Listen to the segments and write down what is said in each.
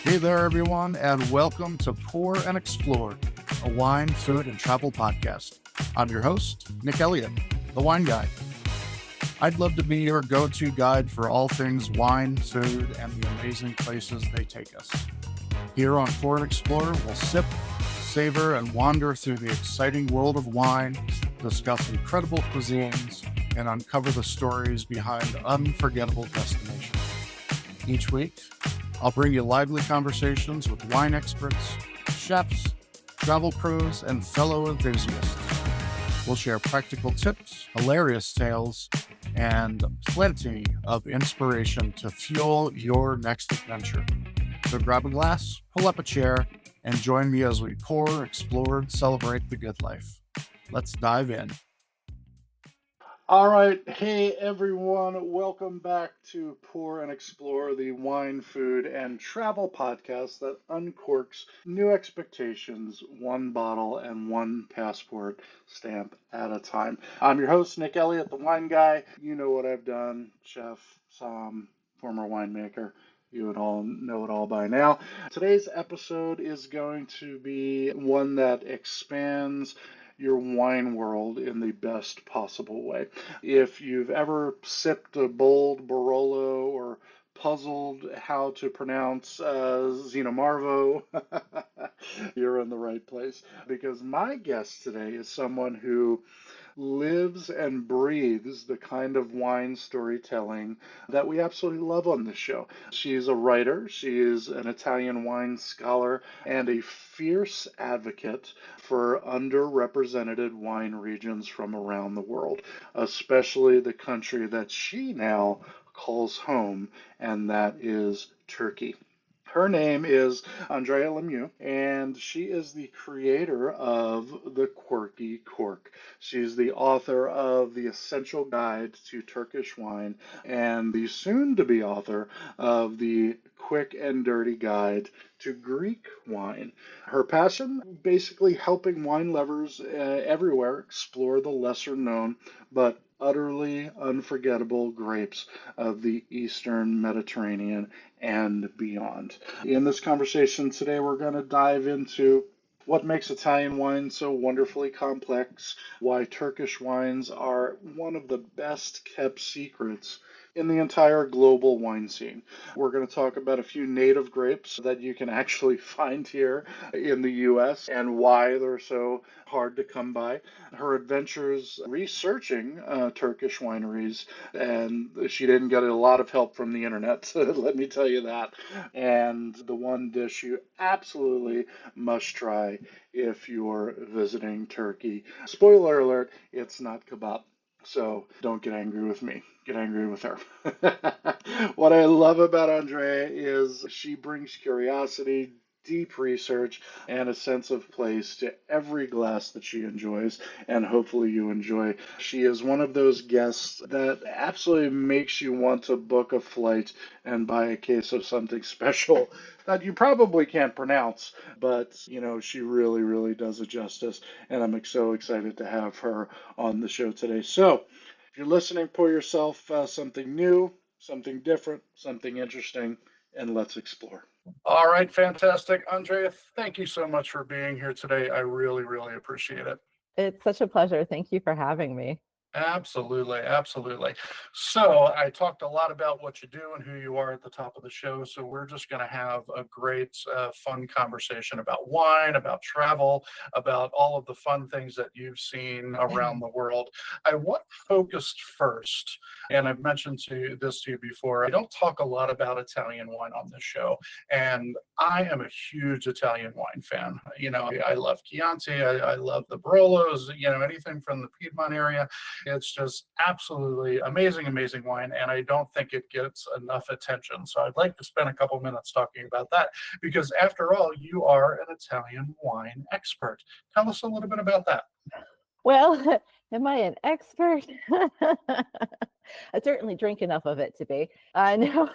Hey there, everyone, and welcome to Pour and Explore, a wine, food, and travel podcast. I'm your host, Nick Elliott, the wine guy. I'd love to be your go-to guide for all things wine, food, and the amazing places they take us. Here on Pour and Explore, we'll sip, savor, and wander through the exciting world of wine, discuss incredible cuisines, and uncover the stories behind unforgettable destinations. Each week, I'll bring you lively conversations with wine experts, chefs, travel pros, and fellow enthusiasts. We'll share practical tips, hilarious tales, and plenty of inspiration to fuel your next adventure. So grab a glass, pull up a chair, and join me as we pour, explore, and celebrate the good life. Let's dive in. All right. Hey, everyone. Welcome back to Pour and Explore, the wine, food, and travel podcast that uncorks new expectations, one bottle and one passport stamp at a time. I'm your host, Nick Elliott, the wine guy. You know what I've done, chef, som, former winemaker. You would all know it all by now. Today's episode is going to be one that expands your wine world in the best possible way. If you've ever sipped a bold Barolo or puzzled how to pronounce Xinomavro, you're in the right place. Because my guest today is someone who lives and breathes the kind of wine storytelling that we absolutely love on this show. She's a writer, she is an Italian wine scholar, and a fierce advocate for underrepresented wine regions from around the world, especially the country that she now calls home, and that is Turkey. Her name is Andrea Lemieux, and she is the creator of the Quirky Cork. She's the author of The Essential Guide to Turkish Wine and the soon-to-be author of The Quick and Dirty Guide to Greek Wine. Her passion, basically helping wine lovers everywhere explore the lesser-known but utterly unforgettable grapes of the Eastern Mediterranean and beyond. In this conversation today, we're going to dive into what makes Italian wine so wonderfully complex, why Turkish wines are one of the best kept secrets in the entire global wine scene. We're going to talk about a few native grapes that you can actually find here in the US and why they're so hard to come by. Her adventures researching Turkish wineries, and she didn't get a lot of help from the internet, let me tell you that. And the one dish you absolutely must try if you're visiting Turkey. Spoiler alert, it's not kebab. So don't get angry with me. Get angry with her. What I love about Andrea is she brings curiosity, deep research, and a sense of place to every glass that she enjoys, and hopefully you enjoy. She is one of those guests that absolutely makes you want to book a flight and buy a case of something special that you probably can't pronounce, but she really, really does it justice, and I'm so excited to have her on the show today. So, if you're listening, pour yourself something new, something different, something interesting, and let's explore. All right, fantastic. Andrea, thank you so much for being here today. I really, really appreciate it. It's such a pleasure. Thank you for having me. Absolutely, absolutely. So I talked a lot about what you do and who you are at the top of the show. So we're just going to have a great, fun conversation about wine, about travel, about all of the fun things that you've seen around the world. I want focused first, and I've mentioned this to you before. I don't talk a lot about Italian wine on this show, and I am a huge Italian wine fan. I love Chianti, I love the Barolos, anything from the Piedmont area. It's just absolutely amazing, amazing wine, and I don't think it gets enough attention. So I'd like to spend a couple minutes talking about that, because after all, you are an Italian wine expert. Tell us a little bit about that. Well, am I an expert? I certainly drink enough of it to be. I know.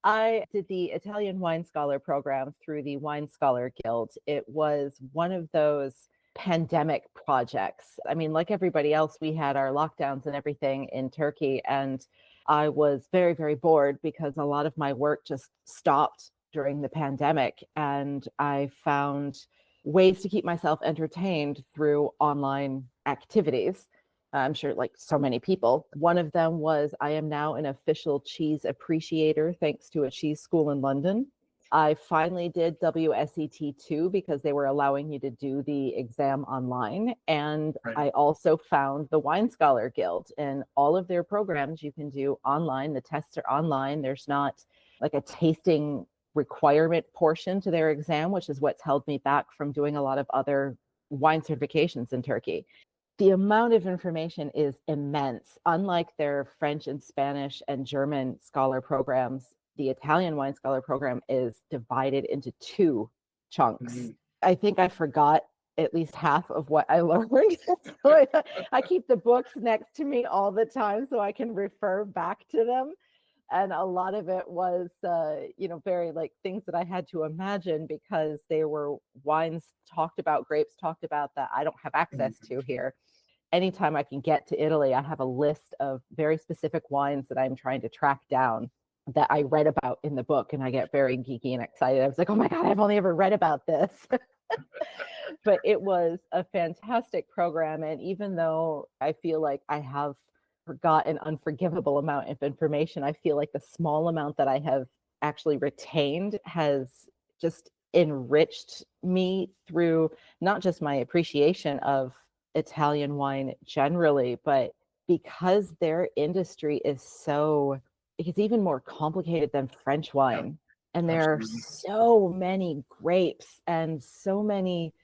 I did the Italian Wine Scholar program through the Wine Scholar Guild. It was one of those pandemic projects. I mean, like everybody else, we had our lockdowns and everything in Turkey, and I was very, very bored because a lot of my work just stopped during the pandemic, and I found ways to keep myself entertained through online activities. I'm sure, like so many people. One of them was I am now an official cheese appreciator thanks to a cheese school in London. I finally did WSET2 because they were allowing you to do the exam online. And Right. I also found the Wine Scholar Guild, and all of their programs you can do online. The tests are online. There's not like a tasting requirement portion to their exam, which is what's held me back from doing a lot of other wine certifications in Turkey. The amount of information is immense. Unlike their French and Spanish and German scholar programs, the Italian wine scholar program is divided into two chunks. Mm-hmm. I think I forgot at least half of what I learned. So I keep the books next to me all the time so I can refer back to them. And a lot of it was, very like things that I had to imagine because they were wines talked about, grapes talked about that I don't have access to here. Anytime I can get to Italy, I have a list of very specific wines that I'm trying to track down that I read about in the book, and I get very geeky and excited. I was like, oh my God, I've only ever read about this. But it was a fantastic program. And even though I feel like I have forgot an unforgivable amount of information, I feel like the small amount that I have actually retained has just enriched me through not just my appreciation of Italian wine generally, but because their industry is it's even more complicated than French wine. And there are so many grapes and so many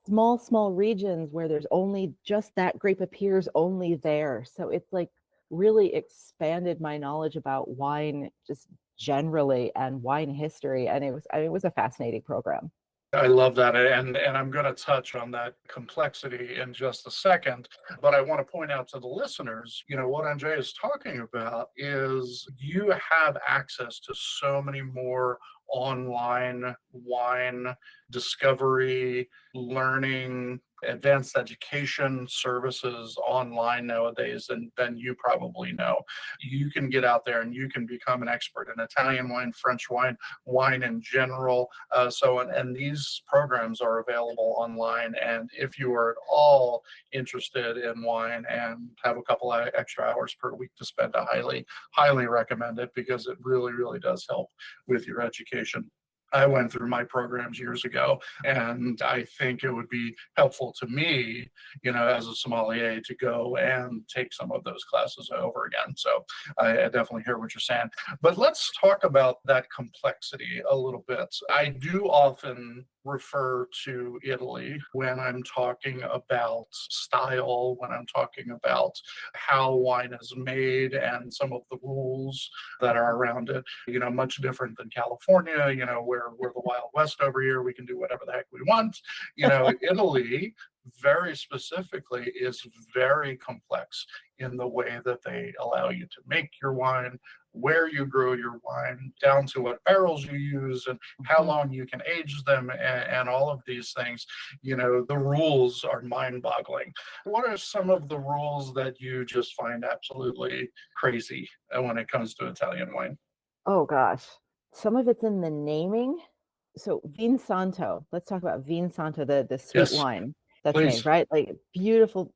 small regions where there's only just that grape appears only there. So it's like really expanded my knowledge about wine just generally and wine history. And it was a fascinating program. I love that. And I'm going to touch on that complexity in just a second. But I want to point out to the listeners, what Andrea is talking about is you have access to so many more online wine discovery, learning, advanced education services online nowadays than you probably know. You can get out there and you can become an expert in Italian wine, French wine, wine in general. And these programs are available online. And if you are at all interested in wine and have a couple of extra hours per week to spend, I highly recommend it because it really, really does help with your education. I went through my programs years ago, and I think it would be helpful to me, as a sommelier, to go and take some of those classes over again. So I definitely hear what you're saying. But let's talk about that complexity a little bit. I do often refer to Italy when I'm talking about style, when I'm talking about how wine is made and some of the rules that are around it, much different than California, where we're the Wild West over here. We can do whatever the heck we want. Italy very specifically is very complex in the way that they allow you to make your wine, where you grow your wine, down to what barrels you use and how long you can age them, and all of these things. The rules are mind-boggling. What are some of the rules that you just find absolutely crazy when it comes to Italian wine? Oh gosh, some of it's in the naming. So Vin Santo, let's talk about Vin Santo, the sweet wine that's made, right? Like beautiful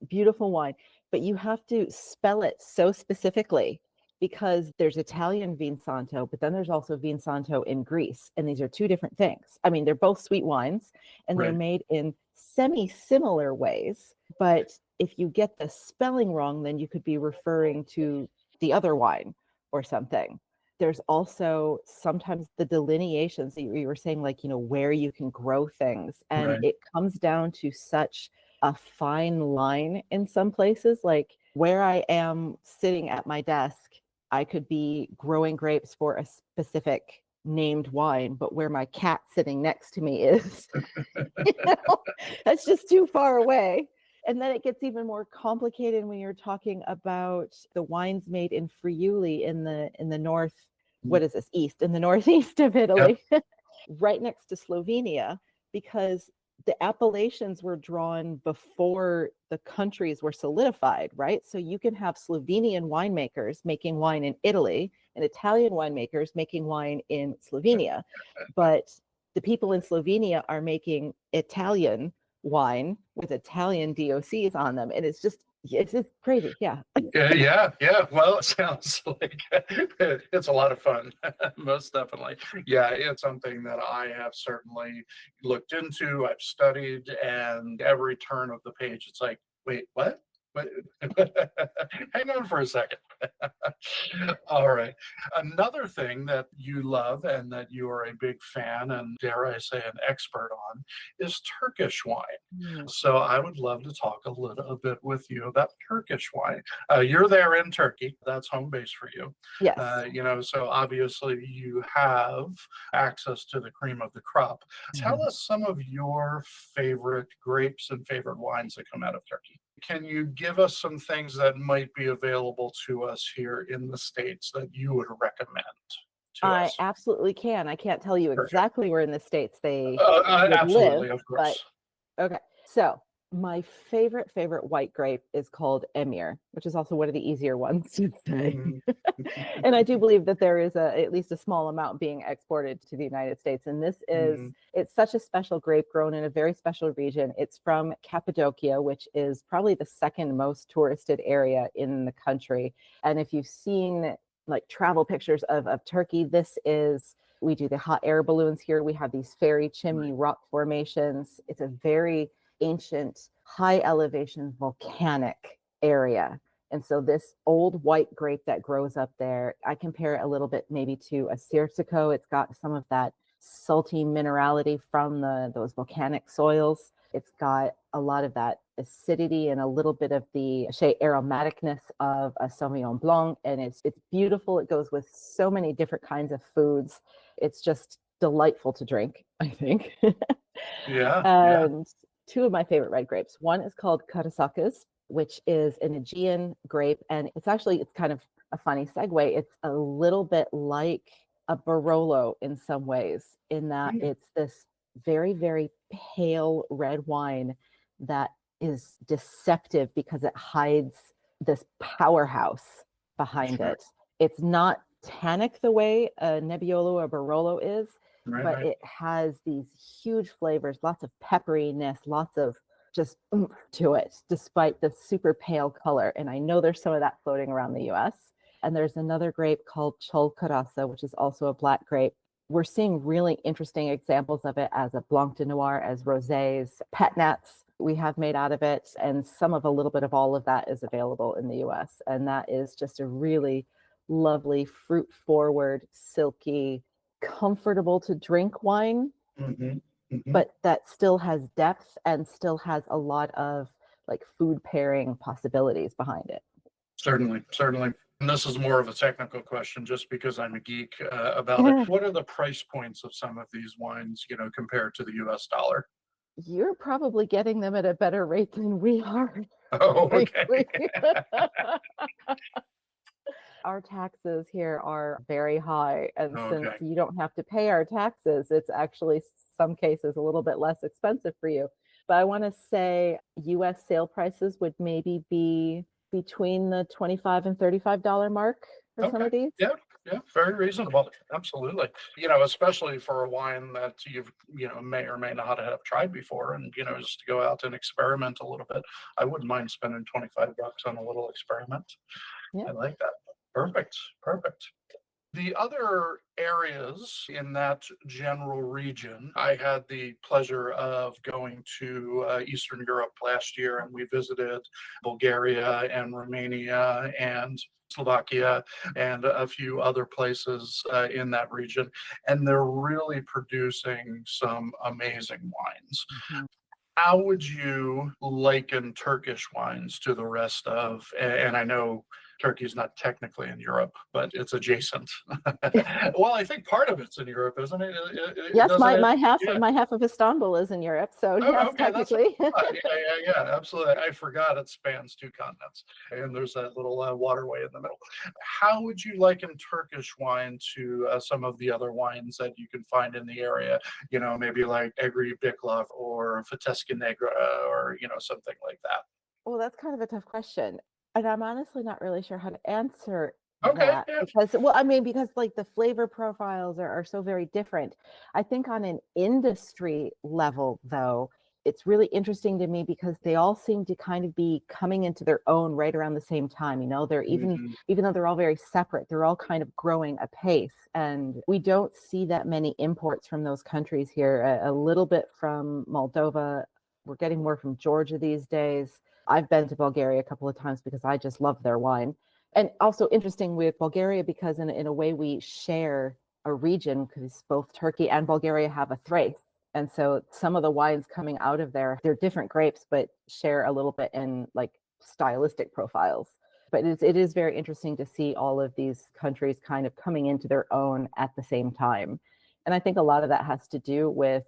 wine, but you have to spell it so specifically because there's Italian Vin Santo, but then there's also Vin Santo in Greece. And these are two different things. I mean, they're both sweet wines and they're made in semi-similar ways. But if you get the spelling wrong, then you could be referring to the other wine or something. There's also sometimes the delineations that you were saying, like, where you can grow things. And it comes down to such a fine line in some places, like where I am sitting at my desk, I could be growing grapes for a specific named wine, but where my cat sitting next to me is, that's just too far away. And then it gets even more complicated when you're talking about the wines made in Friuli in the north. What is this? East, in the northeast of Italy, right next to Slovenia, because the appellations were drawn before the countries were solidified, right? So you can have Slovenian winemakers making wine in Italy and Italian winemakers making wine in Slovenia. But the people in Slovenia are making Italian wine with Italian DOCs on them. And it's just crazy. Yeah. Yeah. Well, it sounds like it's a lot of fun. Most definitely. Yeah, it's something that I have certainly looked into. I've studied, and every turn of the page, it's like, wait, what? What? Hang on for a second. All right. Another thing that you love and that you are a big fan and, dare I say, an expert on is Turkish wine. So I would love to talk a little bit with you about Turkish wine. You're there in Turkey. That's home base for you. Yes. So obviously you have access to the cream of the crop. Tell us some of your favorite grapes and favorite wines that come out of Turkey. Can you give us some things that might be available to us here in the States that you would recommend to I us? absolutely can. I can't tell you exactly where in the States they would Absolutely, live, of course. but okay. So my favorite white grape is called Emir, which is also one of the easier ones to say. And I do believe that there is at least a small amount being exported to the United States. And this is, it's such a special grape grown in a very special region. It's from Cappadocia, which is probably the second most touristed area in the country. And if you've seen like travel pictures of Turkey, we do the hot air balloons here. We have these fairy chimney rock formations. It's a very ancient, high elevation volcanic area. And so this old white grape that grows up there, I compare it a little bit maybe to a Sirsico. It's got some of that salty minerality from those volcanic soils. It's got a lot of that acidity and a little bit of the aromaticness of a Sauvignon Blanc. And it's beautiful. It goes with so many different kinds of foods. It's just delightful to drink, I think. And two of my favorite red grapes. One is called Karasakas, which is an Aegean grape. And it's kind of a funny segue. It's a little bit like a Barolo in some ways, in that it's this very, very pale red wine that is deceptive because it hides this powerhouse behind it. It's not tannic the way a Nebbiolo or Barolo is, but it has these huge flavors, lots of pepperiness, lots of just oomph to it, despite the super pale color. And I know there's some of that floating around the US. And there's another grape called Çalkarası, which is also a black grape. We're seeing really interesting examples of it as a Blanc de Noir, as rosés, pet nats we have made out of it. And some of a little bit of all of that is available in the US. And that is just a really lovely, fruit forward, silky, comfortable to drink wine, but that still has depth and still has a lot of like food pairing possibilities behind it. Certainly. And this is more of a technical question just because I'm a geek about it. What are the price points of some of these wines, compared to the US dollar? You're probably getting them at a better rate than we are. Oh, okay. Our taxes here are very high. And since you don't have to pay our taxes, it's actually some cases a little bit less expensive for you. But I want to say US sale prices would maybe be between the $25 and $35 mark for some of these. Yeah, very reasonable. Absolutely. Especially for a wine that you've, may or may not have tried before, and, just to go out and experiment a little bit. I wouldn't mind spending $25 on a little experiment. I like that. Perfect. The other areas in that general region, I had the pleasure of going to Eastern Europe last year, and we visited Bulgaria and Romania and Slovakia and a few other places in that region. And they're really producing some amazing wines. How would you liken Turkish wines to the rest of, and I know Turkey's not technically in Europe, but it's adjacent. Well, I think part of it's in Europe, isn't it? Yes, Doesn't my it? my half Yeah. my half of Istanbul is in Europe, so Oh, yes, okay, that's technically. yeah, absolutely. I forgot it spans two continents, and there's that little waterway in the middle. How would you liken Turkish wine to some of the other wines that you can find in the area? Maybe like Egri Biklav or Feteske Negra or something like that. Well, that's kind of a tough question. And I'm honestly not really sure how to answer Okay, that yeah. because, well, I mean, because like the flavor profiles are so very different. I think on an industry level, though, it's really interesting to me because they all seem to kind of be coming into their own right around the same time. They're Mhm. even though they're all very separate, they're all kind of growing apace. And we don't see that many imports from those countries here. A little bit from Moldova. We're getting more from Georgia these days. I've been to Bulgaria a couple of times because I just love their wine. And also interesting with Bulgaria because in a way we share a region because both Turkey and Bulgaria have a Thrace. And so some of the wines coming out of there, they're different grapes, but share a little bit in like stylistic profiles. But it is very interesting to see all of these countries kind of coming into their own at the same time. And I think a lot of that has to do with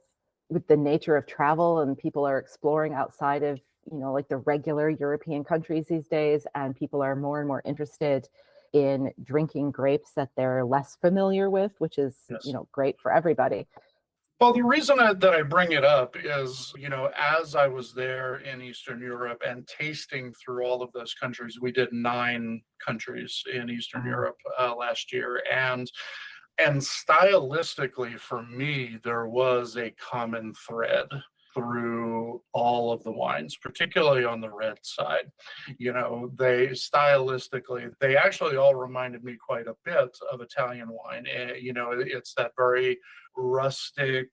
the nature of travel, and people are exploring outside of like the regular European countries these days, and people are more and more interested in drinking grapes that they're less familiar with, which is Yes. great for everybody. Well, the reason that I bring it up is, as I was there in Eastern Europe and tasting through all of those countries, we did 9 countries in Eastern Europe last year, and stylistically, for me, there was a common thread through all of the wines, particularly on the red side. They stylistically, they actually all reminded me quite a bit of Italian wine. It's that very rustic,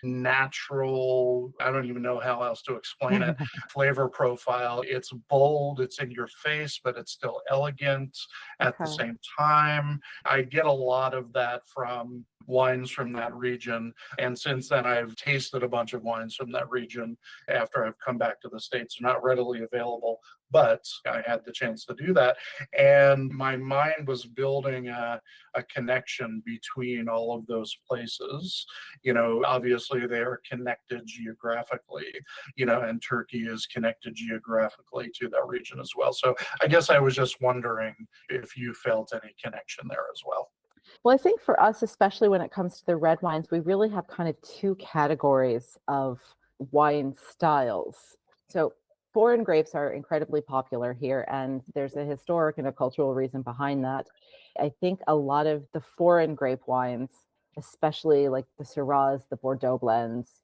natural, I don't even know how else to explain it, flavor profile. It's bold, it's in your face, but it's still elegant at the same time. I get a lot of that from wines from that region. And since then, I've tasted a bunch of wines from that region after I've come back to the States. They're not readily available, but I had the chance to do that. And my mind was building a connection between all of those places. Obviously they are connected geographically, and Turkey is connected geographically to that region as well. So I guess I was just wondering if you felt any connection there as well. Well, I think for us, especially when it comes to the red wines, we really have kind of 2 categories of wine styles. So foreign grapes are incredibly popular here, and there's a historic and a cultural reason behind that. I think a lot of the foreign grape wines, especially like the Syrahs, the Bordeaux blends,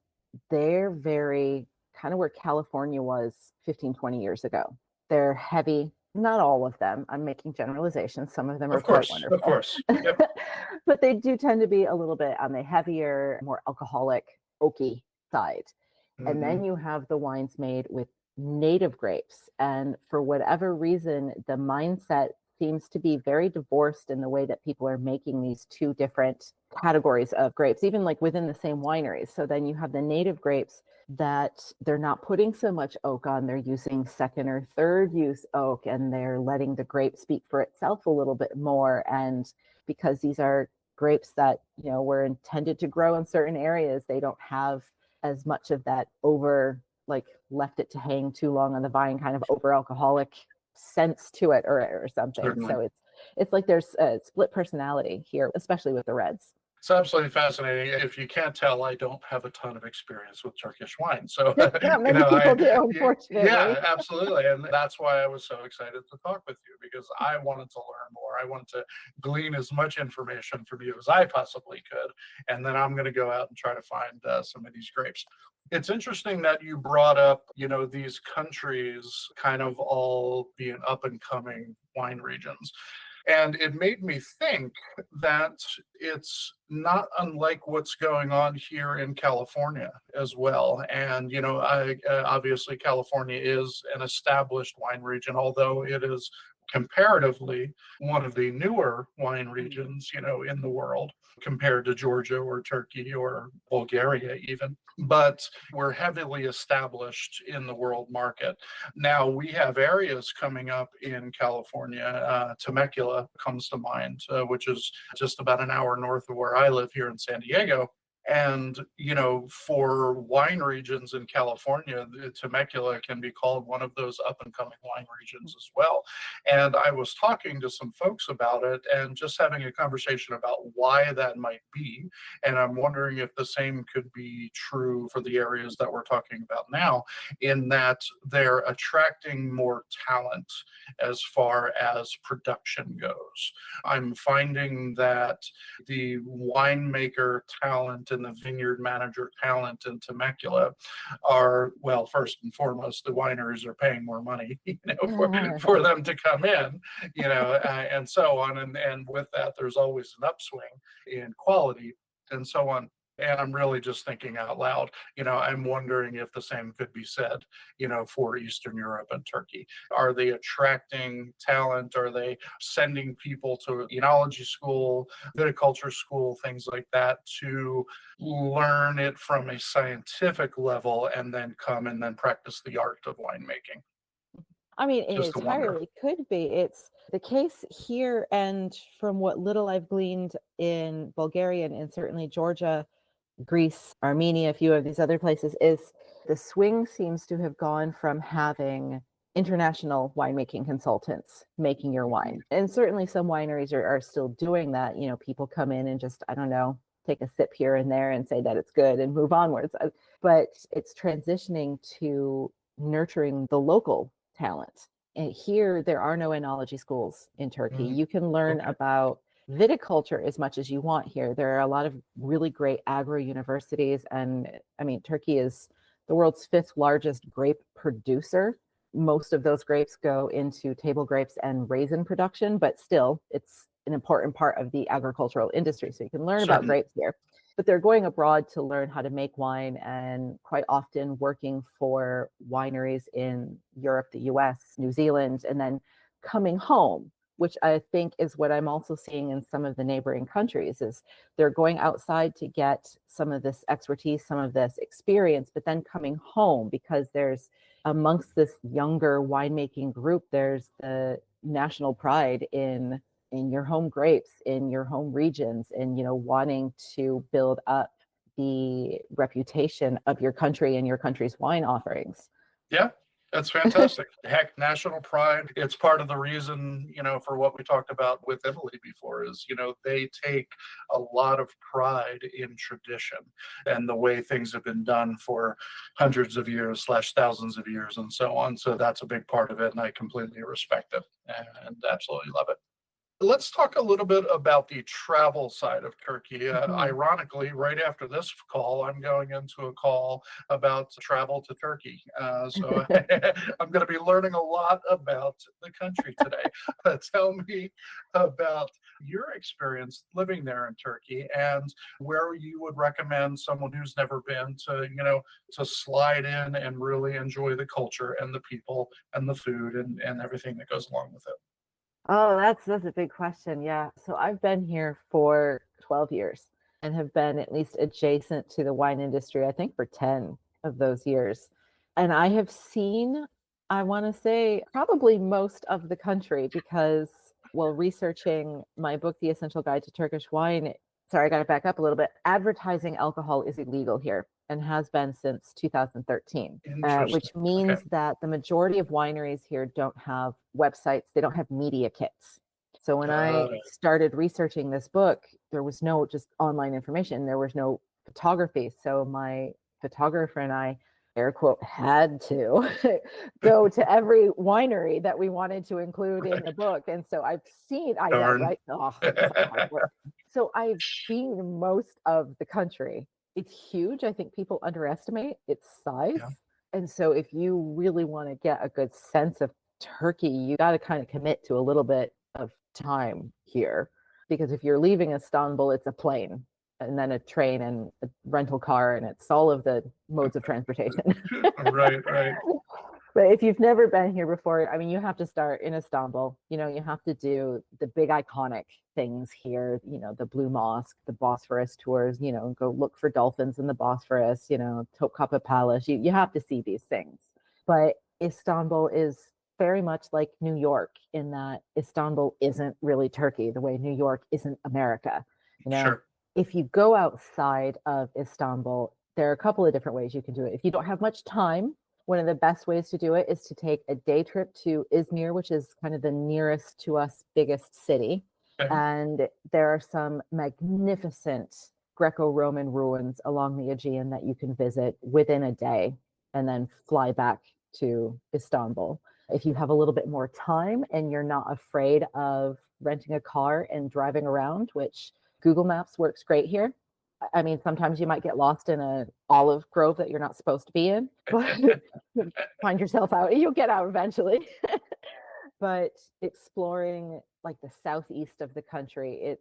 they're very kind of where California was 15, 20 years ago. They're heavy. Not all of them. I'm making generalizations. Some of them are quite Of wonderful. course. Yep. But they do tend to be a little bit on the heavier, more alcoholic, oaky side. And Mm-hmm. then you have the wines made with native grapes. And for whatever reason, the mindset seems to be very divorced in the way that people are making these 2 different categories of grapes, even like within the same wineries. So then you have the native grapes that they're not putting so much oak on, they're using second or third use oak, and they're letting the grape speak for itself a little bit more. And because these are grapes that were intended to grow in certain areas, they don't have as much of that over, like, left it to hang too long on the vine kind of over alcoholic sense to it, or something. Certainly. So it's like there's a split personality here, especially with the reds. It's absolutely fascinating. If you can't tell, I don't have a ton of experience with Turkish wine. So, Not many people do, unfortunately. yeah, absolutely. And that's why I was so excited to talk with you, because I wanted to learn more. I wanted to glean as much information from you as I possibly could. And then I'm going to go out and try to find some of these grapes. It's interesting that you brought up, these countries kind of all being up and coming wine regions. And it made me think that it's not unlike what's going on here in California as well. And, obviously California is an established wine region, although it is comparatively one of the newer wine regions, in the world compared to Georgia or Turkey or Bulgaria even. But we're heavily established in the world market. Now we have areas coming up in California. Temecula comes to mind, which is just about an hour north of where I live here in San Diego. And, for wine regions in California, Temecula can be called one of those up and coming wine regions as well. And I was talking to some folks about it and just having a conversation about why that might be. And I'm wondering if the same could be true for the areas that we're talking about now, in that they're attracting more talent as far as production goes. I'm finding that the winemaker talent and the vineyard manager talent in Temecula are, well, first and foremost, the wineries are paying more money, for them to come in, and so on. And with that, there's always an upswing in quality and so on. And I'm really just thinking out loud, I'm wondering if the same could be said, for Eastern Europe and Turkey. Are they attracting talent? Are they sending people to enology school, viticulture school, things like that, to learn it from a scientific level and then come and then practice the art of winemaking? I mean, it Just to wonder. entirely could be. It's the case here, and from what little I've gleaned in Bulgaria and certainly Georgia, Greece, Armenia, a few of these other places, is the swing seems to have gone from having international winemaking consultants making your wine. And certainly some wineries are still doing that. People come in and just, I don't know, take a sip here and there and say that it's good and move onwards. But it's transitioning to nurturing the local talent. And here, there are no enology schools in Turkey. You can learn about viticulture as much as you want here. There are a lot of really great agro universities. And I mean, Turkey is the world's 5th largest grape producer. Most of those grapes go into table grapes and raisin production, but still, it's an important part of the agricultural industry. So you can learn about grapes here. But they're going abroad to learn how to make wine, and quite often working for wineries in Europe, the US, New Zealand, and then coming home, which I think is what I'm also seeing in some of the neighboring countries, is they're going outside to get some of this expertise, some of this experience, but then coming home, because there's, amongst this younger winemaking group, there's the national pride in your home grapes, in your home regions, and wanting to build up the reputation of your country and your country's wine offerings. Yeah, that's fantastic. Heck, national pride. It's part of the reason, for what we talked about with Italy before, is, they take a lot of pride in tradition and the way things have been done for hundreds of years / thousands of years and so on. So that's a big part of it, and I completely respect it and absolutely love it. Let's talk a little bit about the travel side of Turkey. Ironically, right after this call, I'm going into a call about travel to Turkey. So I'm going to be learning a lot about the country today. Tell me about your experience living there in Turkey, and where you would recommend someone who's never been to slide in and really enjoy the culture and the people and the food and everything that goes along with it. Oh, that's a big question. Yeah. So I've been here for 12 years and have been at least adjacent to the wine industry, I think, for 10 of those years. And I have seen, I want to say, probably most of the country, because while researching my book, The Essential Guide to Turkish Wine, sorry, I got to back up a little bit. Advertising alcohol is illegal here and has been since 2013, which means that the majority of wineries here don't have websites. They don't have media kits. So when I started researching this book, there was no just online information. There was no photography. So my photographer and I, air quote, had to go to every winery that we wanted to include in the book. And so I've seen, I know, right? Oh, so I've seen most of the country. It's huge. I think people underestimate its size. Yeah. And so if you really want to get a good sense of Turkey, you got to kind of commit to a little bit of time here. Because if you're leaving Istanbul, it's a plane and then a train and a rental car, and it's all of the modes of transportation. Right. But if you've never been here before, I mean, you have to start in Istanbul. You have to do the big iconic things here, the Blue Mosque, the Bosphorus tours, go look for dolphins in the Bosphorus, Topkapi Palace. You have to see these things. But Istanbul is very much like New York in that Istanbul isn't really Turkey the way New York isn't America. Sure. If you go outside of Istanbul, there are a couple of different ways you can do it. If you don't have much time, one of the best ways to do it is to take a day trip to Izmir, which is kind of the nearest to us biggest city. Okay. And there are some magnificent Greco-Roman ruins along the Aegean that you can visit within a day and then fly back to Istanbul. If you have a little bit more time and you're not afraid of renting a car and driving around, which Google Maps works great here. I mean, sometimes you might get lost in an olive grove that you're not supposed to be in, but find yourself out. You'll get out eventually. But exploring like the southeast of the country,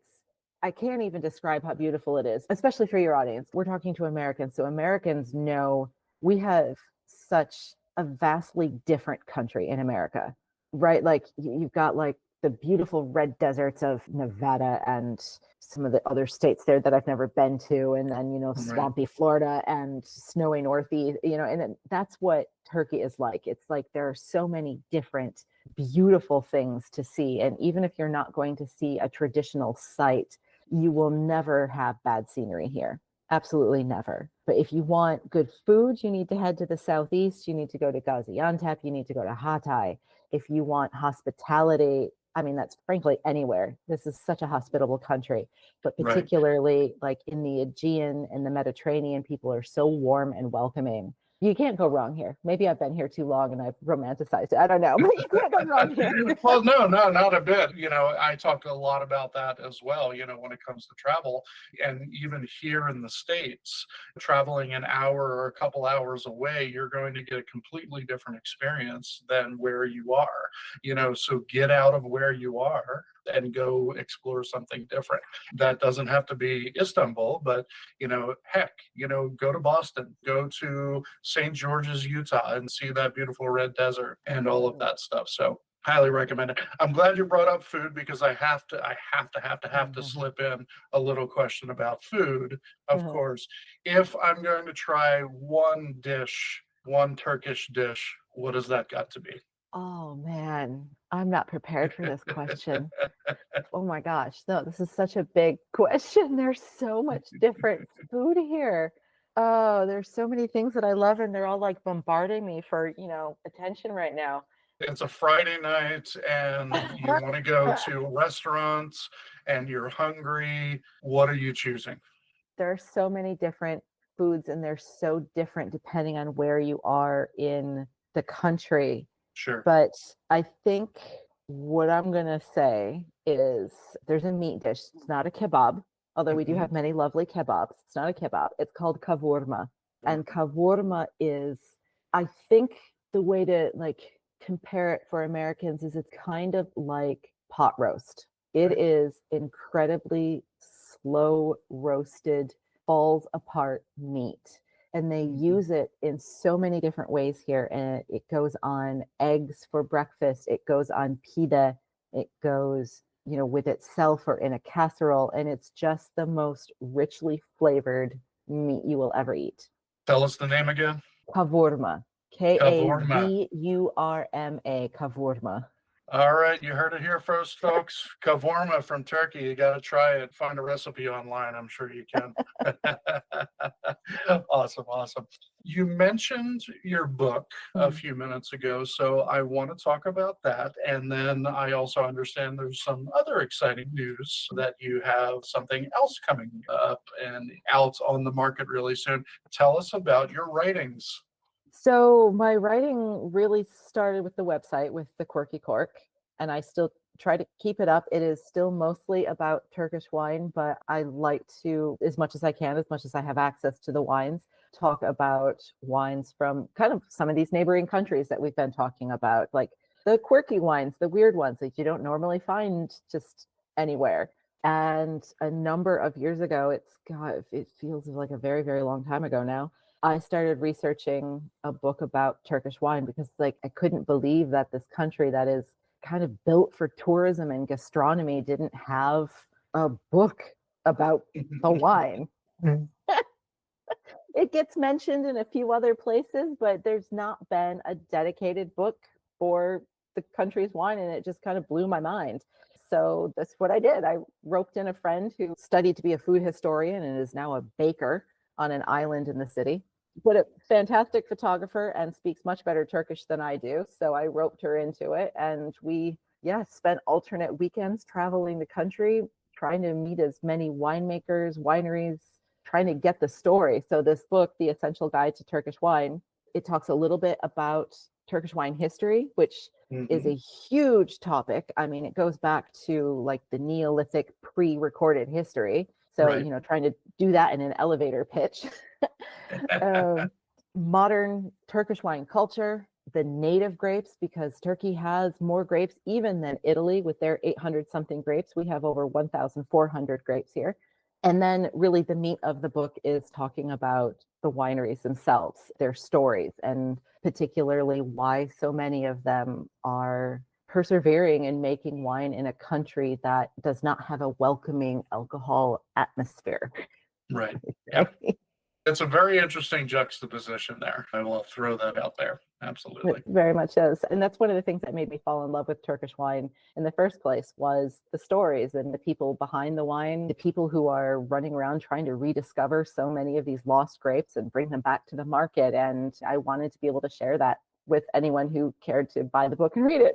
I can't even describe how beautiful it is, especially for your audience. We're talking to Americans, so Americans know we have such a vastly different country in America, right? Like you've got like the beautiful red deserts of Nevada and some of the other states there that I've never been to, and then swampy Florida and snowy Northeast, and that's what Turkey is like. It's like there are so many different beautiful things to see, and even if you're not going to see a traditional site, you will never have bad scenery here. Absolutely never. But if you want good food, you need to head to the southeast. You need to go to Gaziantep. You need to go to Hatay. If you want hospitality, I mean, that's frankly anywhere. This is such a hospitable country, but particularly like in the Aegean and the Mediterranean, people are so warm and welcoming. You can't go wrong here. Maybe I've been here too long and I've romanticized it. I don't know, but you can't go wrong here. Well, no, not a bit. I talk a lot about that as well, when it comes to travel. And even here in the States, traveling an hour or a couple hours away, you're going to get a completely different experience than where you are. So get out of where you are and go explore something different. That doesn't have to be Istanbul, but heck, go to Boston, go to St. George's, Utah, and see that beautiful red desert and all of that stuff. So highly recommend it. I'm glad you brought up food because I have to slip in a little question about food, of course. If I'm going to try one Turkish dish, what has that got to be? Oh man, I'm not prepared for this question. Oh my gosh, no, this is such a big question. There's so much different food here. Oh, there's so many things that I love, and they're all like bombarding me for, attention right now. It's a Friday night and you want to go to restaurants and you're hungry. What are you choosing? There are so many different foods, and they're so different depending on where you are in the country. Sure. But I think what I'm going to say is there's a meat dish. It's not a kebab, although we do have many lovely kebabs. It's not a kebab. It's called kavurma. And kavurma is, I think the way to like compare it for Americans is it's kind of like pot roast. It is incredibly slow roasted, falls apart meat. And they use it in so many different ways here. And it goes on eggs for breakfast. It goes on pide. It goes, with itself or in a casserole. And it's just the most richly flavored meat you will ever eat. Tell us the name again. Kavurma. Kavurma. Kavurma. All right, you heard it here first, folks. Kavurma from Turkey. You got to try it. Find a recipe online. I'm sure you can. Awesome. You mentioned your book a few minutes ago, so I want to talk about that. And then I also understand there's some other exciting news that you have something else coming up and out on the market really soon. Tell us about your writings. So my writing really started with the website, with the Quirky Cork, and I still try to keep it up. It is still mostly about Turkish wine, but I like to, as much as I can, as much as I have access to the wines, talk about wines from kind of some of these neighboring countries that we've been talking about, like the quirky wines, the weird ones that you don't normally find just anywhere. And a number of years ago, it feels like a very, very long time ago now, I started researching a book about Turkish wine because like I couldn't believe that this country that is kind of built for tourism and gastronomy didn't have a book about the wine. It gets mentioned in a few other places, but there's not been a dedicated book for the country's wine, and it just kind of blew my mind. So that's what I did. I roped in a friend who studied to be a food historian and is now a baker on an island in the city, but a fantastic photographer and speaks much better Turkish than I do. So I roped her into it, and we, spent alternate weekends traveling the country, trying to meet as many winemakers, wineries, trying to get the story. So this book, The Essential Guide to Turkish Wine, it talks a little bit about Turkish wine history, which is a huge topic. I mean, it goes back to like the Neolithic pre-recorded history. So, Right. Trying to do that in an elevator pitch. Modern Turkish wine culture, the native grapes, because Turkey has more grapes even than Italy with their 800 something grapes. We have over 1,400 grapes here. And then really the meat of the book is talking about the wineries themselves, their stories, and particularly why so many of them are persevering and making wine in a country that does not have a welcoming alcohol atmosphere. Right. Yeah. It's a very interesting juxtaposition there. I will throw that out there. Absolutely. It very much is. And that's one of the things that made me fall in love with Turkish wine in the first place was the stories and the people behind the wine, the people who are running around trying to rediscover so many of these lost grapes and bring them back to the market. And I wanted to be able to share that with anyone who cared to buy the book and read it.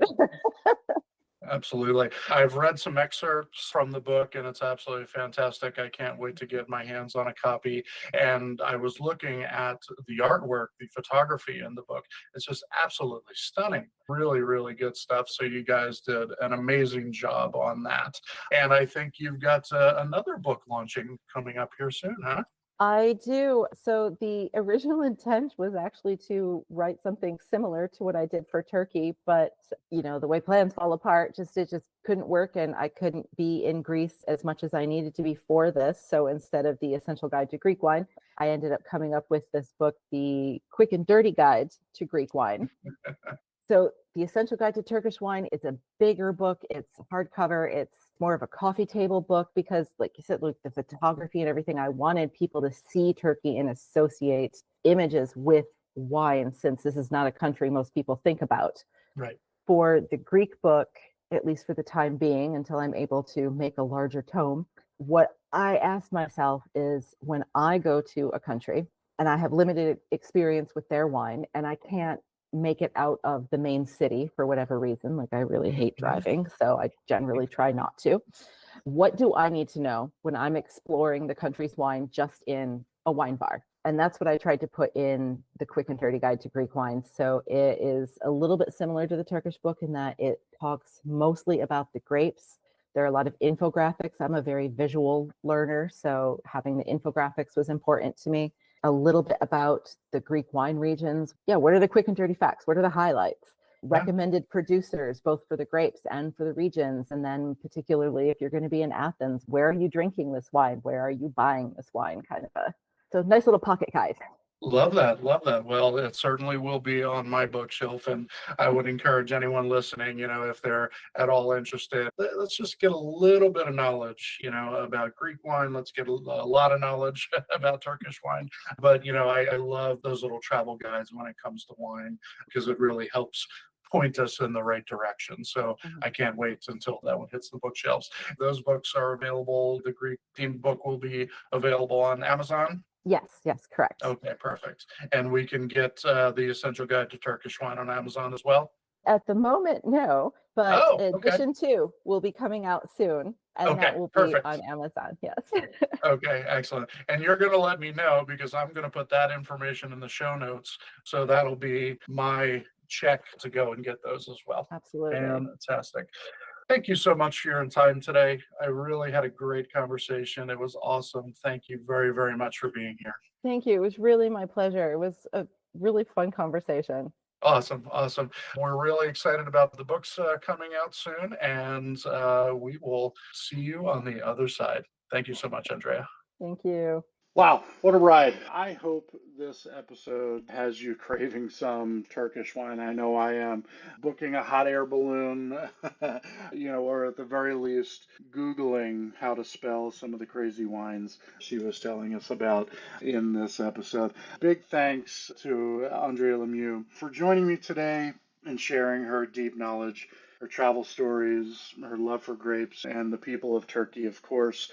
Absolutely. I've read some excerpts from the book and it's absolutely fantastic. I can't wait to get my hands on a copy. And I was looking at the artwork, the photography in the book. It's just absolutely stunning. Really, really good stuff. So you guys did an amazing job on that. And I think you've got another book launching coming up here soon, huh? I do. So the original intent was actually to write something similar to what I did for Turkey, but the way plans fall apart, it just couldn't work, and I couldn't be in Greece as much as I needed to be for this. So instead of the Essential Guide to Greek Wine, I ended up coming up with this book, The Quick and Dirty Guide to Greek Wine. So The Essential Guide to Turkish Wine is a bigger book. It's hardcover. It's more of a coffee table book because, like you said, look, the photography and everything, I wanted people to see Turkey and associate images with wine, since this is not a country most people think about. Right. For the Greek book, at least for the time being, until I'm able to make a larger tome, what I asked myself is, when I go to a country and I have limited experience with their wine and I can't make it out of the main city for whatever reason, like I really hate driving, so I generally try not to. What do I need to know when I'm exploring the country's wine just in a wine bar? And that's what I tried to put in The Quick and Dirty Guide to Greek Wine. So it is a little bit similar to the Turkish book in that it talks mostly about the grapes. There are a lot of infographics. I'm a very visual learner, so having the infographics was important to me. A little bit about the Greek wine regions. Yeah, what are the quick and dirty facts? What are the highlights? Recommended producers, both for the grapes and for the regions. And then particularly if you're going to be in Athens, where are you drinking this wine? Where are you buying this wine? So nice little pocket guide. Love that. Love that. Well, it certainly will be on my bookshelf. And I would encourage anyone listening, if they're at all interested, let's just get a little bit of knowledge, about Greek wine. Let's get a lot of knowledge about Turkish wine. But, I love those little travel guides when it comes to wine because it really helps point us in the right direction. So I can't wait until that one hits the bookshelves. Those books are available. The Greek themed book will be available on Amazon. Yes, correct. Okay, perfect. And we can get the Essential Guide to Turkish Wine on Amazon as well? At the moment, no, but Okay. edition 2 will be coming out soon, and that will be perfect. on Amazon. Yes. Okay, excellent. And you're going to let me know because I'm going to put that information in the show notes. So that'll be my check to go and get those as well. Absolutely. Fantastic. Thank you so much for your time today. I really had a great conversation. It was awesome. Thank you very, very much for being here. Thank you. It was really my pleasure. It was a really fun conversation. Awesome. We're really excited about the books coming out soon, and we will see you on the other side. Thank you so much, Andrea. Thank you. Wow, what a ride. I hope this episode has you craving some Turkish wine. I know I am. Booking a hot air balloon, or at the very least, Googling how to spell some of the crazy wines she was telling us about in this episode. Big thanks to Andrea Lemieux for joining me today and sharing her deep knowledge, her travel stories, her love for grapes, and the people of Turkey, of course.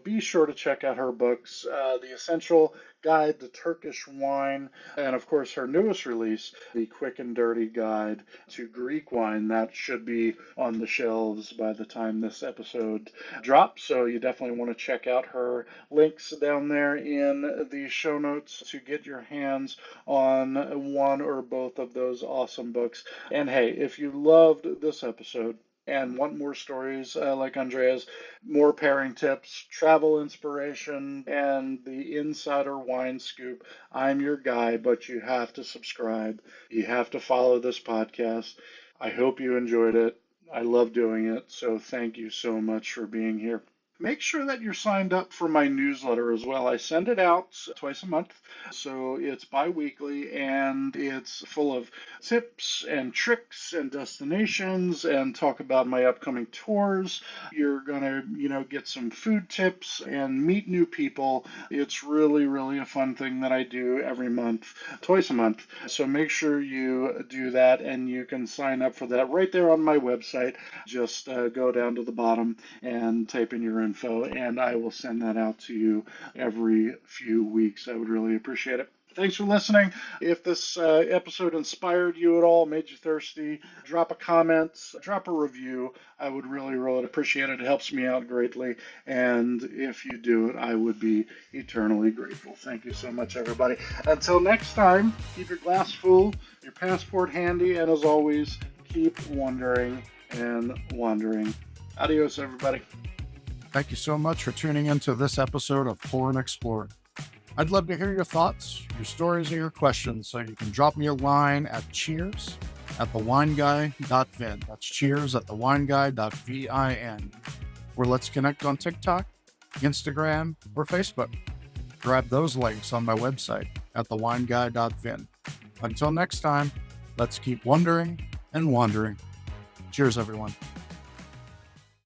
Be sure to check out her books, The Essential Guide to Turkish Wine, and of course her newest release, The Quick and Dirty Guide to Greek Wine. That should be on the shelves by the time this episode drops, so you definitely want to check out her links down there in the show notes to get your hands on one or both of those awesome books. And hey, if you loved this episode, and want more stories like Andrea's, more pairing tips, travel inspiration, and the insider wine scoop, I'm your guy, but you have to subscribe. You have to follow this podcast. I hope you enjoyed it. I love doing it, so thank you so much for being here. Make sure that you're signed up for my newsletter as well. I send it out twice a month, so it's bi-weekly, and it's full of tips and tricks and destinations and talk about my upcoming tours. You're going to, get some food tips and meet new people. It's really, really a fun thing that I do every month, twice a month. So make sure you do that, and you can sign up for that right there on my website. Just go down to the bottom and type in your info, and I will send that out to you every few weeks. I would really appreciate it. Thanks for listening. If this episode inspired you at all, made you thirsty, drop a comment, drop a review. I would really, really appreciate it. It helps me out greatly. And if you do it, I would be eternally grateful. Thank you so much, everybody. Until next time, keep your glass full, your passport handy, and as always, keep wondering and wandering. Adios, everybody. Thank you so much for tuning into this episode of Pour and Explore. I'd love to hear your thoughts, your stories, or your questions, so you can drop me a line at cheers@thewineguy.vin. That's cheers@thewineguy.vin. Or let's connect on TikTok, Instagram, or Facebook. Grab those links on my website at thewineguy.vin. Until next time, let's keep wondering and wandering. Cheers, everyone.